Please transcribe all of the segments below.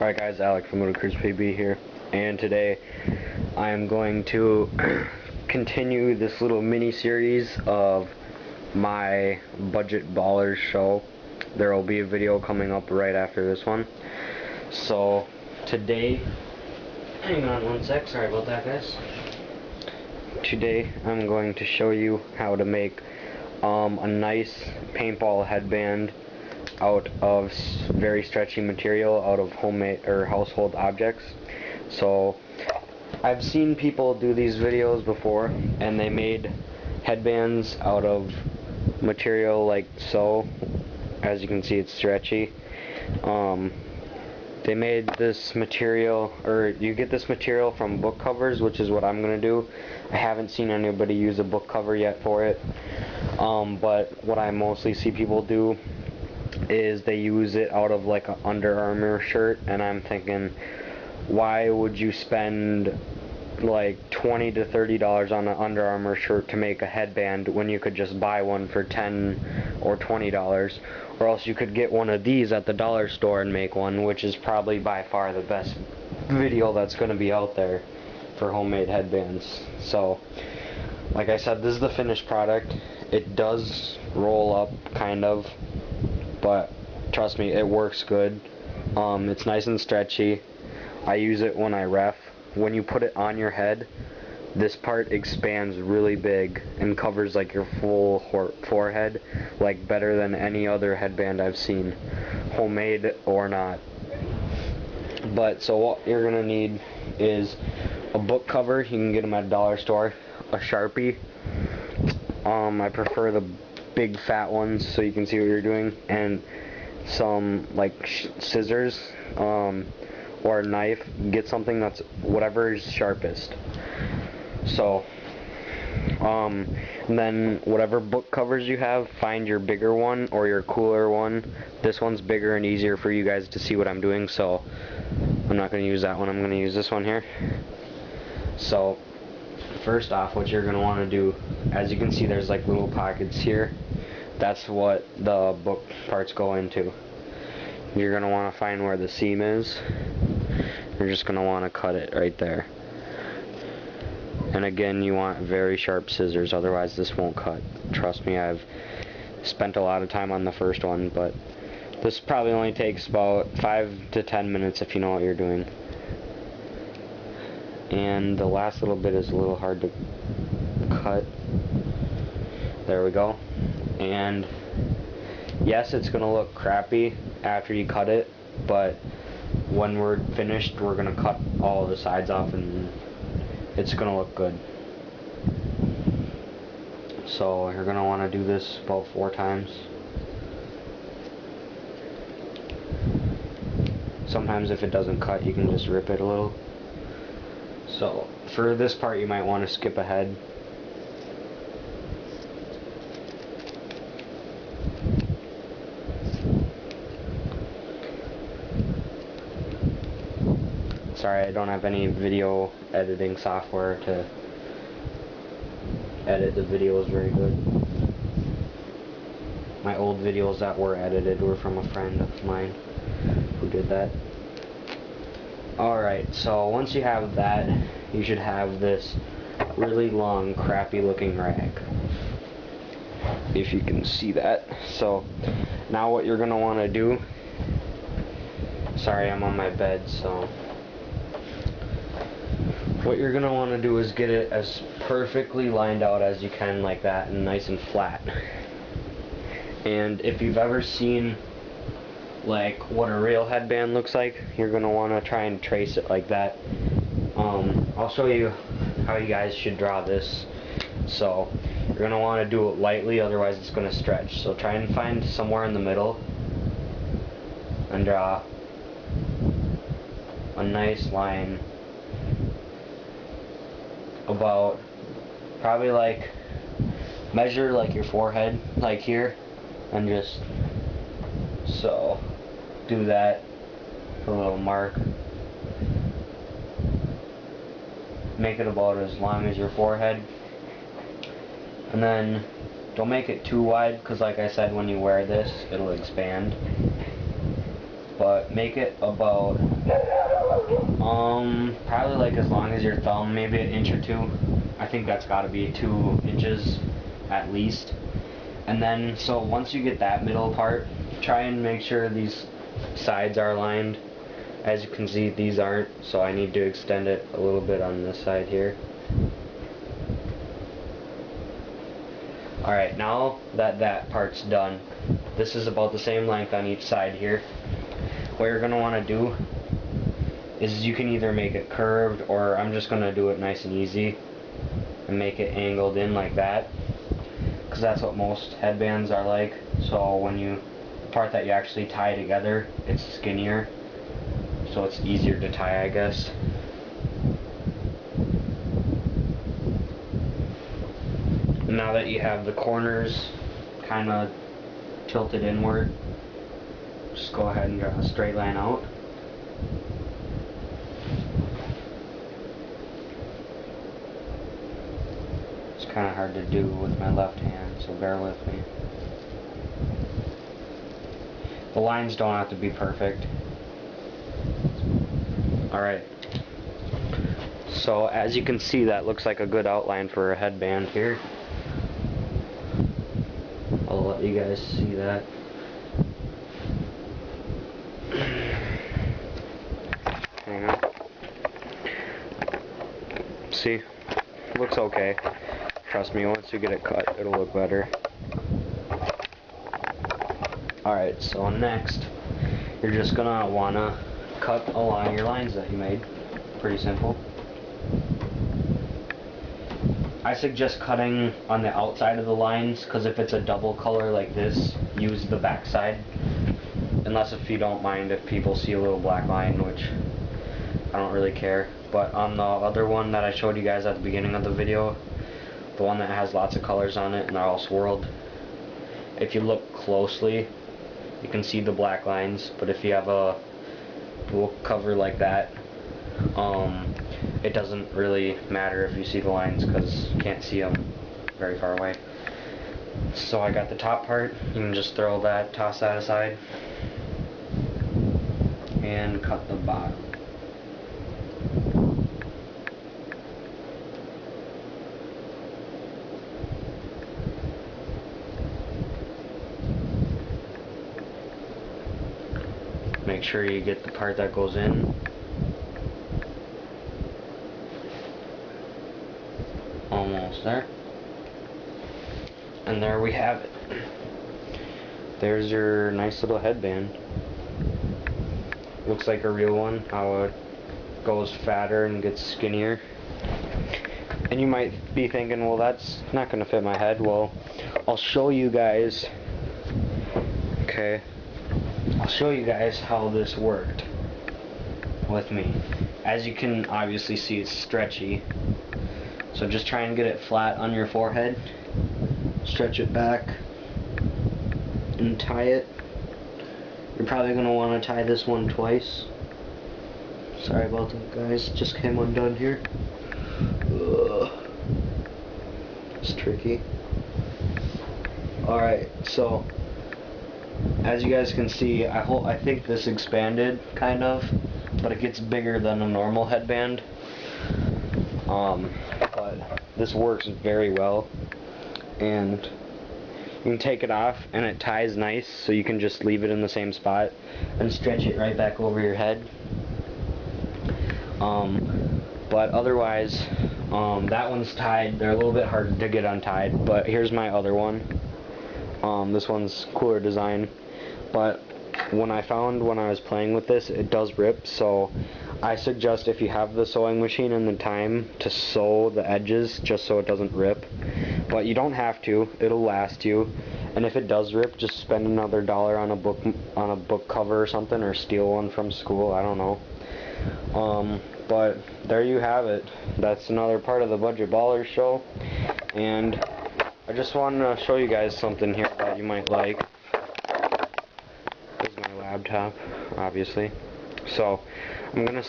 Alright guys, Alec from Ludicrous PB here, and today I am going to continue this little mini-series of my Budget Ballers show. There will be a video coming up right after this one. So, today, hang on one sec, sorry about that guys. Today I'm going to show you how to make a nice paintball headband out of very stretchy material, out of homemade or household objects. So I've seen people do these videos before, and they made headbands out of material like so. As you can see, it's stretchy. They made this material, or you get this material from book covers, which is what I'm gonna do. I haven't seen anybody use a book cover yet for it, but what I mostly see people do is they use it out of like an Under Armour shirt, and I'm thinking, why would you spend like $20 to $30 on an Under Armour shirt to make a headband when you could just buy one for $10 or $20, or else you could get one of these at the dollar store and make one, which is probably by far the best video that's going to be out there for homemade headbands. So like I said, this is the finished product. It does roll up kind of, but trust me, it works good. It's nice and stretchy. I use it when I ref. When you put it on your head, this part expands really big and covers like your full forehead, like better than any other headband I've seen, homemade or not. But so what you're gonna need is a book cover. You can get them at a dollar store. A Sharpie. I prefer the big fat ones so you can see what you're doing, and some like scissors or a knife. Get something that's whatever is sharpest. So and then whatever book covers you have, find your bigger one or your cooler one. This one's bigger and easier for you guys to see what I'm doing, so I'm not going to use that one. I'm going to use this one here. So first off, what you're going to want to do, as you can see, there's like little pockets here. That's what the book parts go into. You're going to want to find where the seam is. You're just going to want to cut it right there. And again, you want very sharp scissors, otherwise this won't cut. Trust me, I've spent a lot of time on the first one, but this probably only takes about 5 to 10 minutes if you know what you're doing. And the last little bit is a little hard to cut. There we go. And yes, it's gonna look crappy after you cut it, but when we're finished, we're gonna cut all the sides off and it's gonna look good. So you're gonna want to do this about 4 times. Sometimes if it doesn't cut, you can just rip it a little. So for this part, you might want to skip ahead. Sorry, I don't have any video editing software to edit the videos very good. My old videos that were edited were from a friend of mine who did that. Alright, so once you have that, you should have this really long, crappy looking rag. If you can see that. So now what you're going to want to do, sorry, I'm on my bed, so what you're going to want to do is get it as perfectly lined out as you can, like that, and nice and flat. And if you've ever seen like what a real headband looks like, you're going to want to try and trace it like that. I'll show you how you guys should draw this. So you're going to want to do it lightly, otherwise it's going to stretch. So try and find somewhere in the middle and draw a nice line about probably like measure like your forehead like here, and just so do that, put a little mark, make it about as long as your forehead, and then don't make it too wide, because like I said, when you wear this it'll expand. but make it about probably like as long as your thumb, maybe an inch or two. I think that's got to be 2 inches at least. And then, so once you get that middle part, try and make sure these sides are aligned. As you can see, these aren't, so I need to extend it a little bit on this side here. Alright, now that that part's done, this is about the same length on each side here. What you're going to want to do is you can either make it curved, or I'm just going to do it nice and easy and make it angled in like that, because that's what most headbands are like. So when the part that you actually tie together, it's skinnier, so it's easier to tie, I guess. Now that you have the corners kind of tilted inward, just go ahead and draw a straight line out. It's kind of hard to do with my left hand, so bear with me. The lines don't have to be perfect. Alright. So as you can see, that looks like a good outline for a headband here. I'll let you guys see that. Hang on. See? Looks okay. Trust me, once you get it cut, it'll look better. Alright, so next, you're just gonna wanna cut along your lines that you made. Pretty simple. I suggest cutting on the outside of the lines, because if it's a double color like this, use the back side. Unless if you don't mind if people see a little black line, which I don't really care. But on the other one that I showed you guys at the beginning of the video, the one that has lots of colors on it and they're all swirled, if you look closely, you can see the black lines. But if you have a book cover like that, it doesn't really matter if you see the lines, because you can't see them very far away. So I got the top part. You can just throw that, toss that aside, and cut the bottom. Make sure you get the part that goes in. Almost there. And there we have it. There's your nice little headband. Looks like a real one, how it goes fatter and gets skinnier. And you might be thinking, well, that's not going to fit my head. Well, I'll show you guys. Okay. I'll show you guys how this worked with me. As you can obviously see, it's stretchy. So just try and get it flat on your forehead. Stretch it back and tie it. You're probably going to want to tie this one twice. Sorry about that, guys. Just came undone here. Ugh. It's tricky. Alright, so as you guys can see, I think this expanded kind of, but it gets bigger than a normal headband. But this works very well, and you can take it off and it ties nice, so you can just leave it in the same spot and stretch it right back over your head. But otherwise, that one's tied. They're a little bit hard to get untied, but here's my other one. This one's cooler design, but when I was playing with this, it does rip, so I suggest if you have the sewing machine and the time to sew the edges just so it doesn't rip. But you don't have to, it'll last you. And if it does rip, just spend another $1 on a book cover or something, or steal one from school, I don't know. But there you have it. That's another part of the Budget Ballers show, and I just wanted to show you guys something here that you might like. This is my laptop, obviously. So I'm gonna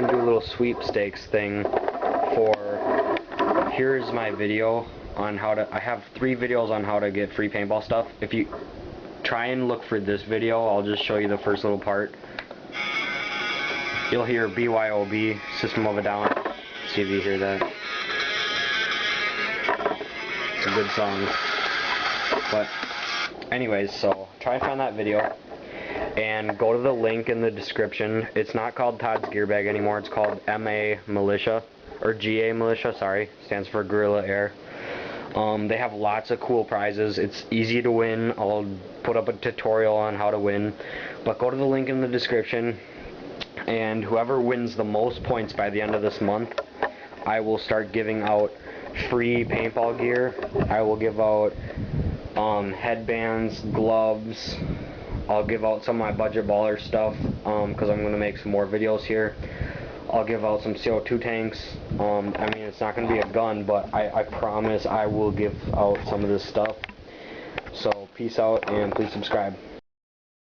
do a little sweepstakes thing for. Here's my video on how to. I have 3 videos on how to get free paintball stuff. If you try and look for this video. I'll just show you the first little part. You'll hear BYOB, System of a Down. See if you hear that. It's a good song. But anyways, so try and find that video and go to the link in the description. It's not called Todd's Gear Bag anymore. It's called MA Militia, or GA Militia, sorry. Stands for Guerrilla Air. They have lots of cool prizes. It's easy to win. I'll put up a tutorial on how to win. But go to the link in the description, and whoever wins the most points by the end of this month, I will start giving out free paintball gear. I will give out headbands, gloves. I'll give out some of my budget baller stuff because I'm going to make some more videos here. I'll give out some CO2 tanks. I mean, it's not going to be a gun, but I promise I will give out some of this stuff. So peace out, and please subscribe.